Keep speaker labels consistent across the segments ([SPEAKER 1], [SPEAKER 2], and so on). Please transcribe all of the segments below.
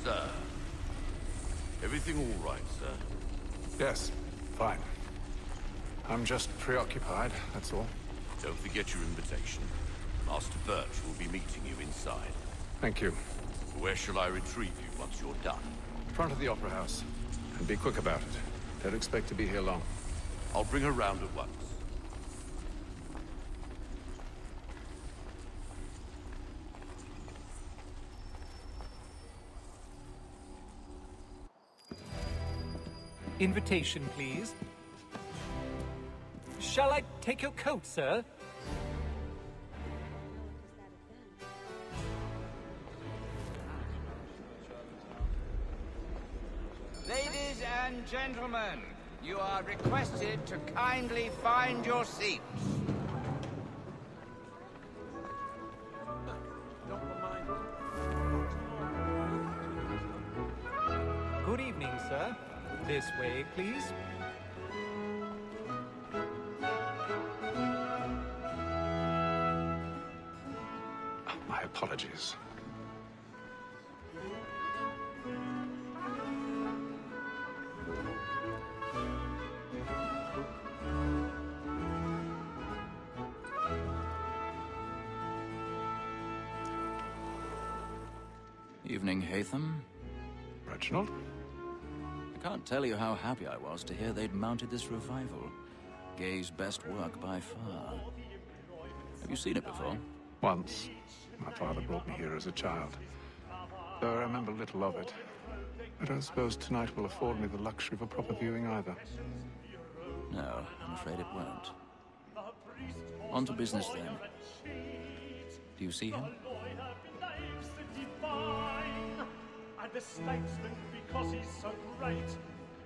[SPEAKER 1] Sir, everything all right, sir?
[SPEAKER 2] Yes, fine. I'm just preoccupied, that's all.
[SPEAKER 1] Don't forget your invitation. Master Birch will be meeting you inside.
[SPEAKER 2] Thank you.
[SPEAKER 1] Where shall I retrieve you once you're done?
[SPEAKER 2] Front of the Opera House. And be quick about it. Don't expect to be here long.
[SPEAKER 1] I'll bring her round at once.
[SPEAKER 3] Invitation, please. Shall I take your coat, sir?
[SPEAKER 4] Ladies and gentlemen, you are requested to kindly find your seats.
[SPEAKER 3] Good evening, sir. This way, please.
[SPEAKER 2] My apologies.
[SPEAKER 5] Evening, Haytham.
[SPEAKER 2] Reginald?
[SPEAKER 5] I can't tell you how happy I was to hear they'd mounted this revival. Gay's best work by far. Have you seen it before?
[SPEAKER 2] Once. My father brought me here as a child. Though I remember little of it. I don't suppose tonight will afford me the luxury of a proper viewing either.
[SPEAKER 5] No, I'm afraid it won't. On to business then. Do you see him?
[SPEAKER 6] And the statesman, because he's so great,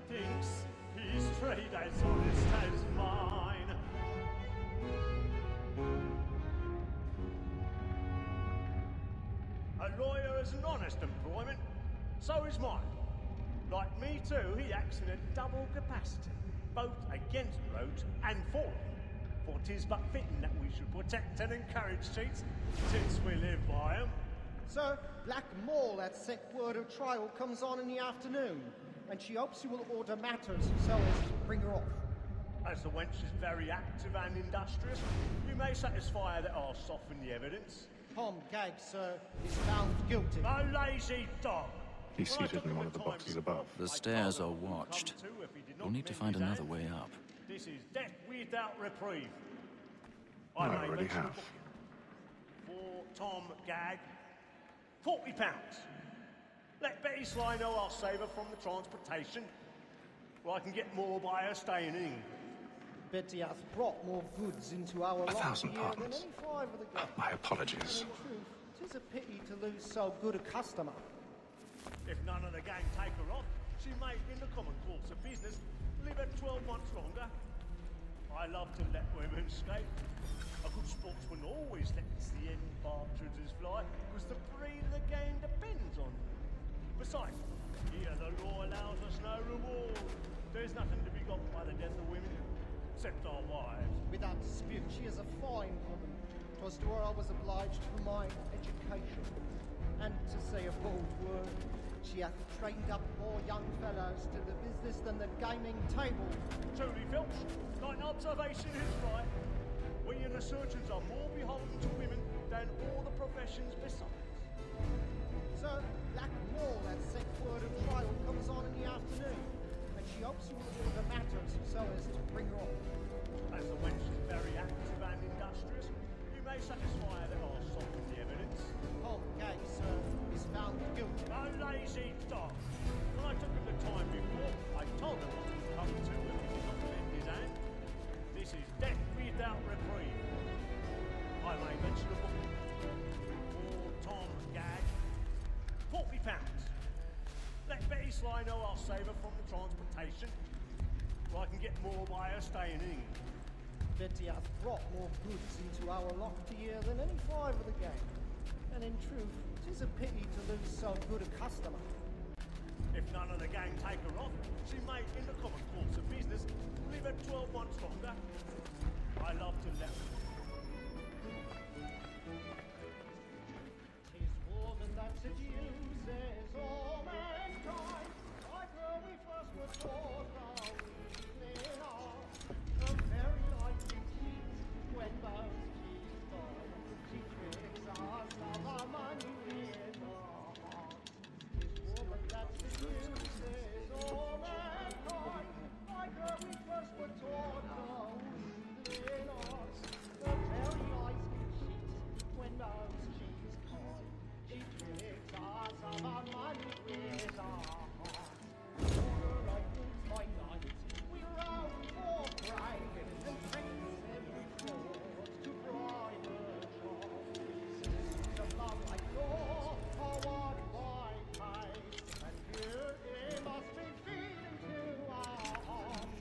[SPEAKER 6] thinks his trade as honest as mine. A lawyer is an honest employment, so is mine. Like me too, he acts in a double capacity, both against roads and for them. For 'tis but fitting that we should protect and encourage cheats, since we live by 'em.
[SPEAKER 7] Sir, Black Mall at set word of trial comes on in the afternoon, and she hopes you will order matters so as to bring her off.
[SPEAKER 6] As the wench is very active and industrious, you may satisfy her that I'll soften the evidence.
[SPEAKER 7] Tom Gagg, sir, is found guilty.
[SPEAKER 6] A lazy dog!
[SPEAKER 2] He's seated in one of the boxes above.
[SPEAKER 5] The stairs are watched. We'll need to find another way up.
[SPEAKER 6] This is death without reprieve.
[SPEAKER 2] I
[SPEAKER 6] may
[SPEAKER 2] already
[SPEAKER 6] mention
[SPEAKER 2] have.
[SPEAKER 6] For Tom Gagg, £40. Let Betty Sly know I'll save her from the transportation, or I can get more by her staying in England.
[SPEAKER 7] Betty hath brought more goods into our lot
[SPEAKER 2] 1,000
[SPEAKER 7] here than
[SPEAKER 2] pardons.
[SPEAKER 7] any five of the guard.
[SPEAKER 2] My apologies.
[SPEAKER 7] In truth, 'tis a pity to lose so good a customer.
[SPEAKER 6] If none of the gang take her off, she may, in the common course of business, live her 12 months longer. I love to let women escape. A good sportsman always lets the end partridges fly, because the breed of the game depends on them. Besides, here the law allows us no reward. There's nothing to be got by the death of women, except our wives.
[SPEAKER 7] Without dispute, she is a fine woman. 'Twas to her I was obliged for my education. And to say a bold word, she hath trained up more young fellows to the business than the gaming table.
[SPEAKER 6] Truly, Phelps, thine observation is right. We and the surgeons are more beholden to women than all the professions besides.
[SPEAKER 7] Sir, Black Mall at set word of trial comes on in the afternoon, and she hopes you will order matters so as to bring her off.
[SPEAKER 6] As the wench is very active and industrious, you may satisfy her that I'll soften the evidence.
[SPEAKER 7] Tom Gagg, sir, is found guilty.
[SPEAKER 6] A lazy dog! When I took him the time before, I told him what would come to him if he did not lend his hand. This is death without reprieve. I may mention a book for Tom Gagg. £40. Betty Sly know I'll save her from the transportation. So I can get more by her staying in England.
[SPEAKER 7] Betty hath brought more goods into our lofty year than any five of the gang. And in truth, 'tis a pity to lose so good a customer.
[SPEAKER 6] If none of the gang take her off, she may, in the common course of business, live her 12 months longer. I love to let her.
[SPEAKER 7] 'Tis woman that seduces all mankind, like her we first were taught how we live on. A very likely cheat when those cheats fall. She tricks us of our money with her heart. 'Tis woman that seduces all mankind, like her we first were taught how we live on. A very likely cheat when those cheats fall. She tricks us of our money with her heart. Order like wolves by night, we roam for prey, and practice every fraud to bribe her child. Systems of love like law are won by pace, and here it must be feeding to our heart.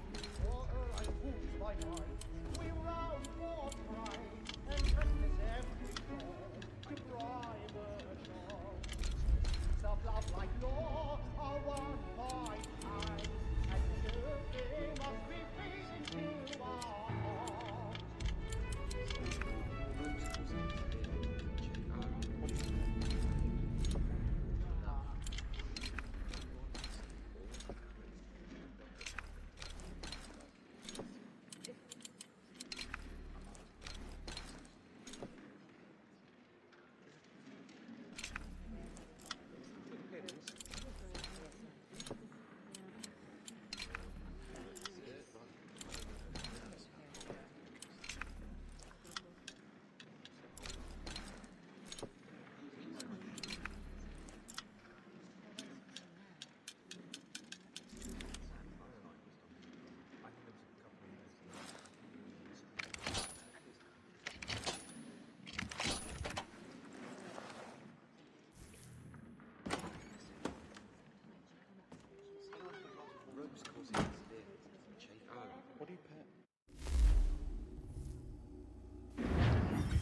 [SPEAKER 7] Order like wolves by night, we roam for prey, and practice every fraud to bribe her child. Systems of love like law are won by pace, and here it must be feeding to our heart.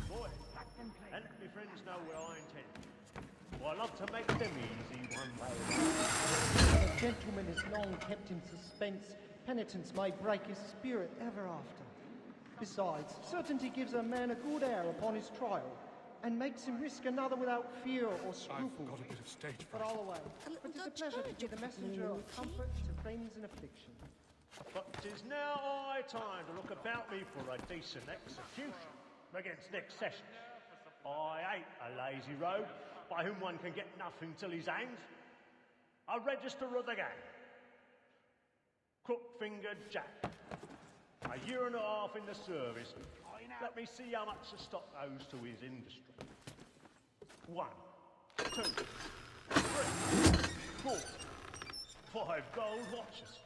[SPEAKER 6] Boy, and let me friends know where I intend. Well, I love to make them easy one way or another.
[SPEAKER 7] A gentleman is long kept in suspense. Penitence may break his spirit ever after. Besides, certainty gives a man a good air upon his trial, and makes him risk another without fear or scruple.
[SPEAKER 2] I've got a bit of stage
[SPEAKER 7] But
[SPEAKER 2] fright.
[SPEAKER 7] I'll away. But 'tis a pleasure to be the messenger of comfort to friends in affliction.
[SPEAKER 6] But 'tis now high time to look about me for a decent execution against next session. I hate a lazy rogue by whom one can get nothing till he's hanged. A register of the gang. Crook-fingered Jack. A year and a half in the service. Let me see how much the stock owes to his industry. 1, 2, 3, 4, 5 gold watches.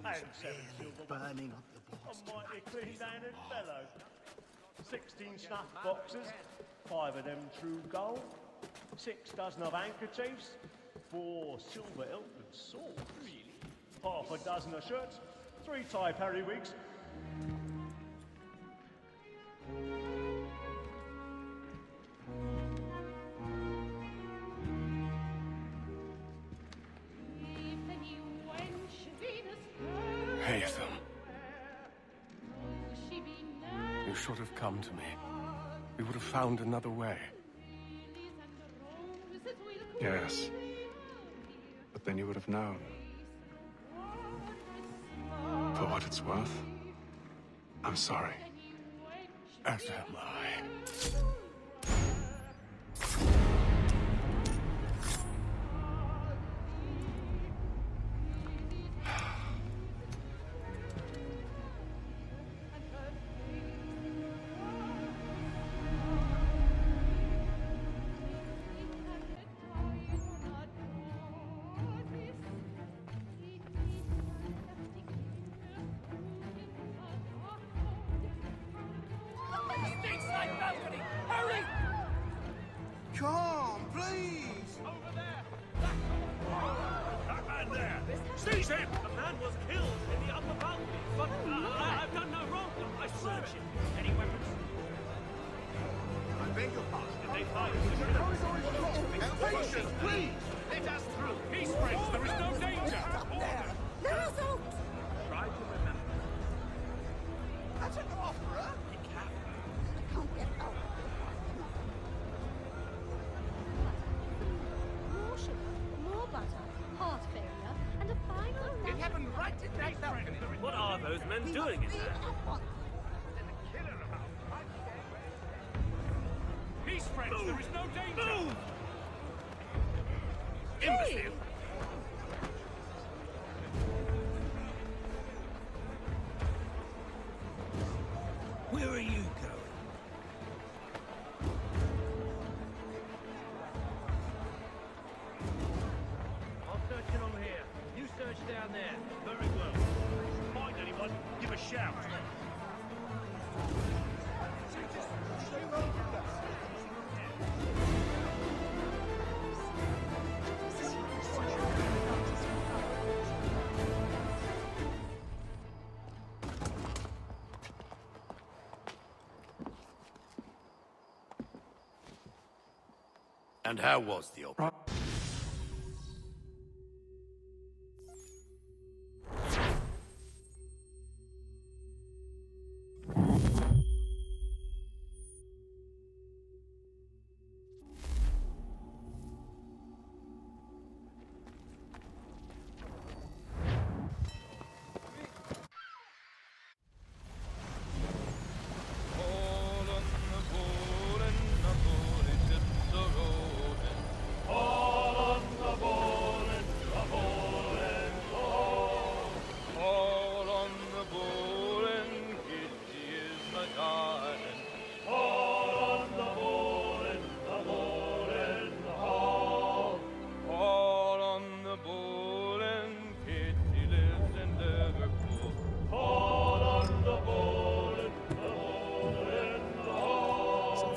[SPEAKER 6] And 7 silver burning up the a mighty clean-handed fellow. 16 snuff boxes, 5 of them true gold, 6 dozen of handkerchiefs, 4 silver hilted swords, half a dozen of shirts, 3 tie periwigs.
[SPEAKER 2] Haytham. You should have come to me. We would have found another way. Yes. But then you would have known. For what it's worth, I'm sorry. As am I.
[SPEAKER 6] Seize him! A man was killed in the upper balcony, but I've done no wrong. I swear it. Any weapons?
[SPEAKER 8] I beg your pardon.
[SPEAKER 6] Did they fire?
[SPEAKER 8] Patience, please!
[SPEAKER 6] Let us through. Peace, friends. There is no danger.
[SPEAKER 9] Let us out!
[SPEAKER 6] Try to remember.
[SPEAKER 8] That's an offer.
[SPEAKER 6] Be careful.
[SPEAKER 9] I can't get out. More sugar, more butter, heart failure, and a final
[SPEAKER 8] It happened right in that balcony.
[SPEAKER 6] What are those men doing in there? Peace, friends. There is no danger. Move! Imbecile.
[SPEAKER 8] Where are you going?
[SPEAKER 6] I'll search it on here. You search down there. Very well. Find anyone, give a shout.
[SPEAKER 1] And how was the opera?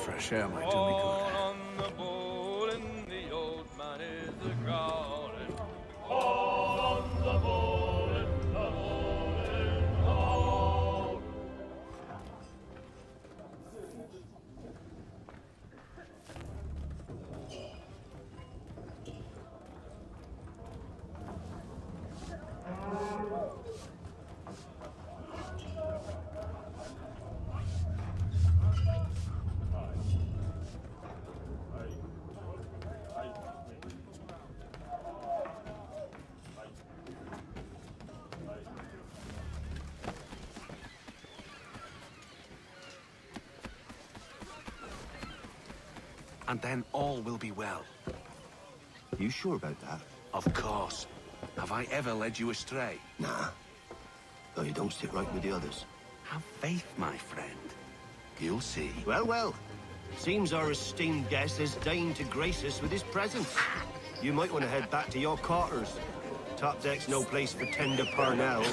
[SPEAKER 2] Fresh air might do me good.
[SPEAKER 10] On the bowl and the old man is a growling. All on the bowl and the bowling hall.
[SPEAKER 11] And then all will be well.
[SPEAKER 8] You sure about that?
[SPEAKER 11] Of course. Have I ever led you astray?
[SPEAKER 8] Nah. Though you don't sit right with the others.
[SPEAKER 11] Have faith, my friend. You'll see.
[SPEAKER 8] Well, well. Seems our esteemed guest has deigned to grace us with his presence. You might want to head back to your quarters. Top deck's no place for tender parnells.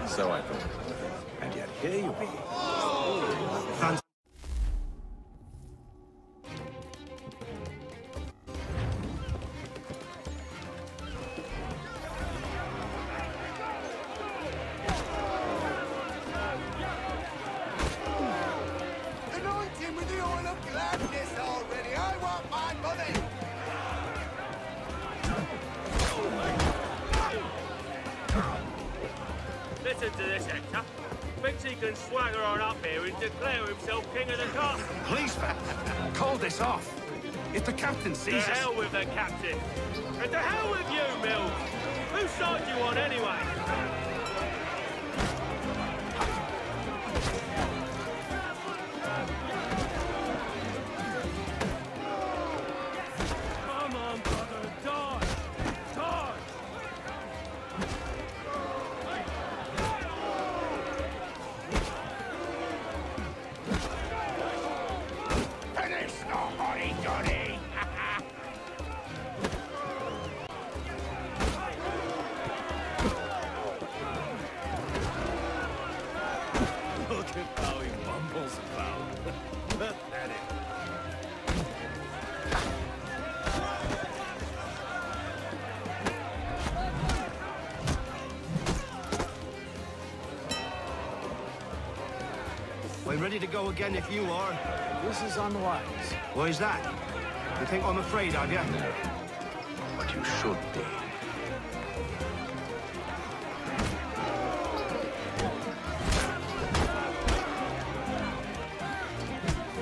[SPEAKER 2] So I thought. And yet here you be.
[SPEAKER 8] Fancy.
[SPEAKER 4] Anointing with the oil of gladness already. I want my money.
[SPEAKER 6] Listen to this, Hector. Thinks he can swagger on up here and declare himself king of the castle.
[SPEAKER 11] Please, call this off. If the captain
[SPEAKER 6] To
[SPEAKER 11] sees us...
[SPEAKER 6] hell with the captain. And to hell with you, Mills. Whose side do you on anyway? Come on, brother, die! Die!
[SPEAKER 4] Finish the hotty-toddy!
[SPEAKER 8] I'm ready to go again if you are.
[SPEAKER 2] This is unwise.
[SPEAKER 8] Why is that? You think I'm afraid of you?
[SPEAKER 2] No. But you should be.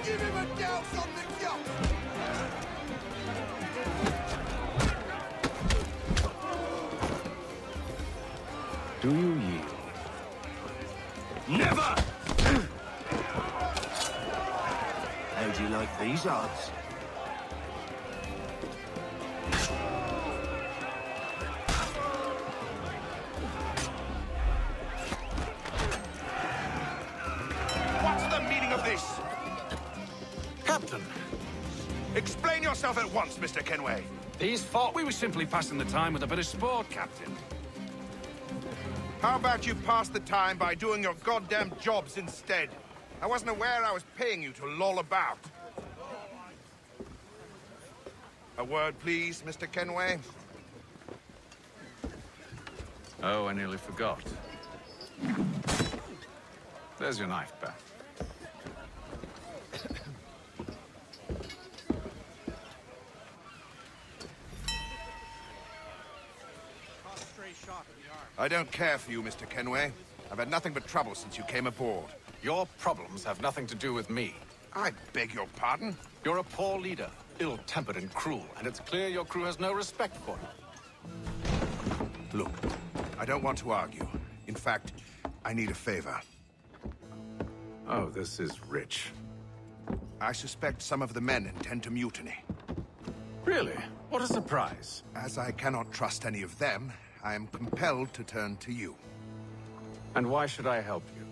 [SPEAKER 1] Give him a douse on the yacht!
[SPEAKER 2] Do you yield?
[SPEAKER 8] Never! How do you like these odds?
[SPEAKER 11] What's the meaning of this?
[SPEAKER 2] Captain!
[SPEAKER 11] Explain yourself at once, Mr. Kenway.
[SPEAKER 12] These thought we were simply passing the time with a bit of sport, Captain.
[SPEAKER 11] How about you pass the time by doing your goddamn jobs instead? I wasn't aware I was paying you to loll about. A word, please, Mr. Kenway.
[SPEAKER 2] Oh, I nearly forgot. There's your knife back.
[SPEAKER 11] I don't care for you, Mr. Kenway. I've had nothing but trouble since you came aboard.
[SPEAKER 12] Your problems have nothing to do with me.
[SPEAKER 11] I beg your pardon?
[SPEAKER 12] You're a poor leader, ill-tempered and cruel, and it's clear your crew has no respect for you.
[SPEAKER 11] Look, I don't want to argue. In fact, I need a favor.
[SPEAKER 2] Oh, this is rich.
[SPEAKER 11] I suspect some of the men intend to mutiny.
[SPEAKER 2] Really? What a surprise.
[SPEAKER 11] As I cannot trust any of them, I am compelled to turn to you.
[SPEAKER 2] And why should I help you?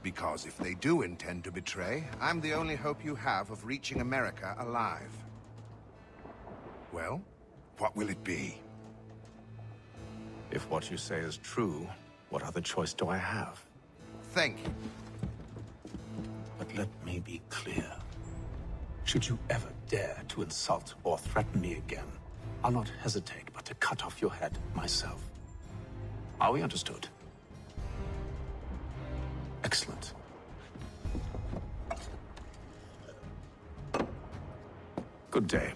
[SPEAKER 11] Because if they do intend to betray, I'm the only hope you have of reaching America alive. Well, what will it be?
[SPEAKER 2] If what you say is true, what other choice do I have?
[SPEAKER 11] Thank you.
[SPEAKER 2] But let me be clear. Should you ever dare to insult or threaten me again, I'll not hesitate but to cut off your head myself. Are we understood? Excellent. Good day.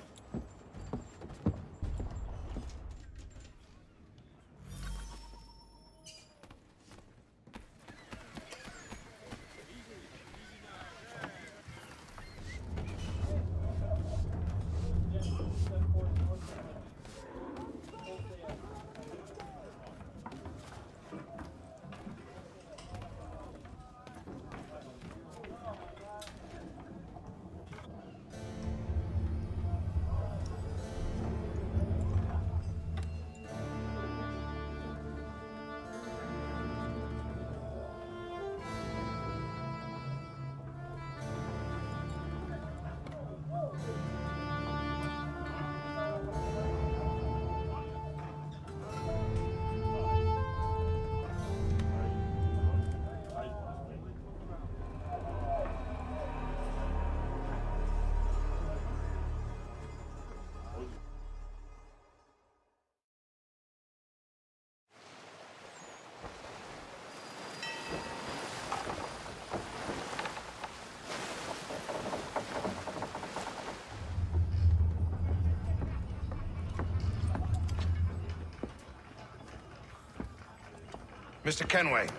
[SPEAKER 11] Mr. Kenway.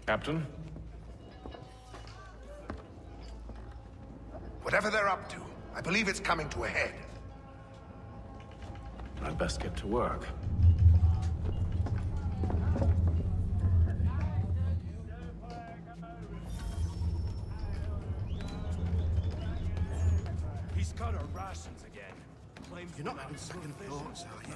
[SPEAKER 2] Captain?
[SPEAKER 11] Whatever they're up to, I believe it's coming to a head.
[SPEAKER 2] I'd best get to work.
[SPEAKER 11] He's cut our rations again. Claims you're not having second thoughts, are you?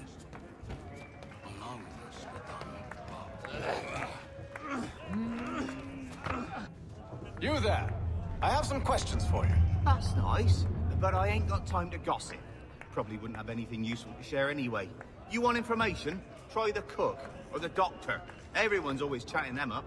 [SPEAKER 12] You there. I have some questions for you.
[SPEAKER 13] That's nice, but I ain't got time to gossip. Probably wouldn't have anything useful to share anyway. You want information? Try the cook or the doctor. Everyone's always chatting them up.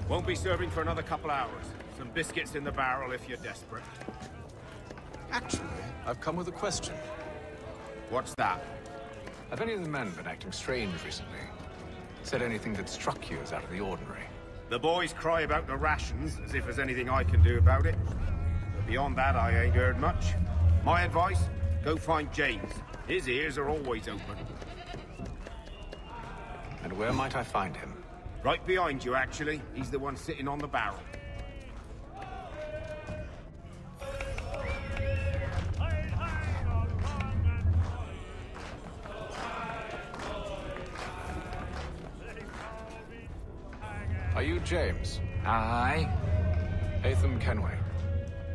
[SPEAKER 14] Won't be serving for another couple hours. Some biscuits in the barrel if you're desperate.
[SPEAKER 12] Actually, I've come with a question.
[SPEAKER 14] What's that?
[SPEAKER 12] Have any of the men been acting strange recently? Said anything that struck you as out of the ordinary?
[SPEAKER 14] The boys cry about the rations, as if there's anything I can do about it. But beyond that, I ain't heard much. My advice? Go find James. His ears are always open.
[SPEAKER 12] And where might I find him?
[SPEAKER 14] Right behind you, actually. He's the one sitting on the barrel.
[SPEAKER 12] Are you James?
[SPEAKER 15] Aye.
[SPEAKER 12] Hatham Kenway.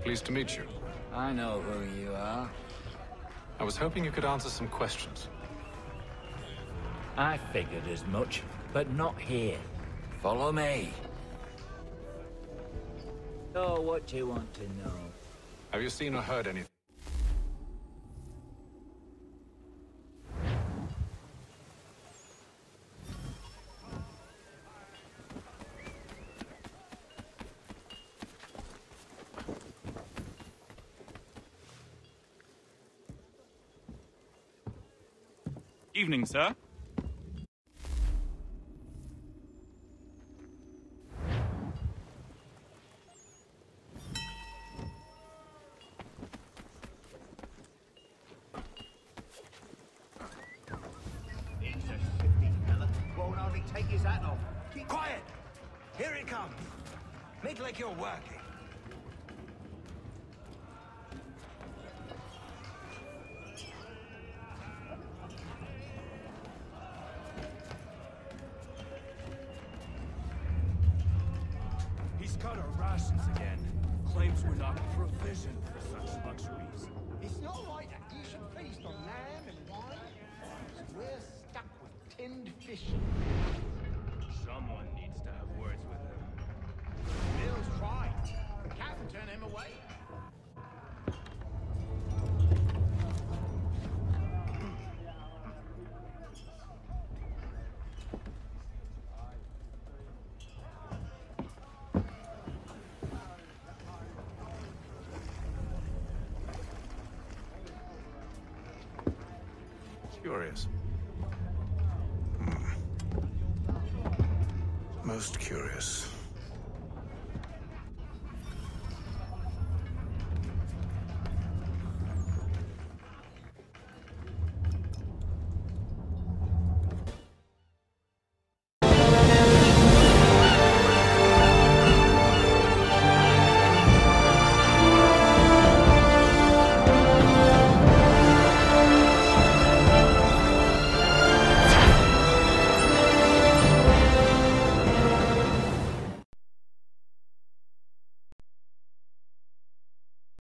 [SPEAKER 12] Pleased to meet you.
[SPEAKER 15] I know who you are.
[SPEAKER 12] I was hoping you could answer some questions.
[SPEAKER 15] I figured as much, but not here. Follow me. So, what do you want to know?
[SPEAKER 12] Have you seen or heard anything?
[SPEAKER 16] Evening, sir.
[SPEAKER 13] He's a shifty fella. Won't hardly take his hat off. Keep quiet! Here it comes. Make like you're working.
[SPEAKER 17] He's cut our rations again. Claims we're not provisioned for such luxuries.
[SPEAKER 7] It's not like that. You should feast on lamb and wine. We're stuck with tinned fish.
[SPEAKER 17] Someone needs to have words with him.
[SPEAKER 7] Bill's tried. Can't turn him away.
[SPEAKER 12] Curious. Most curious.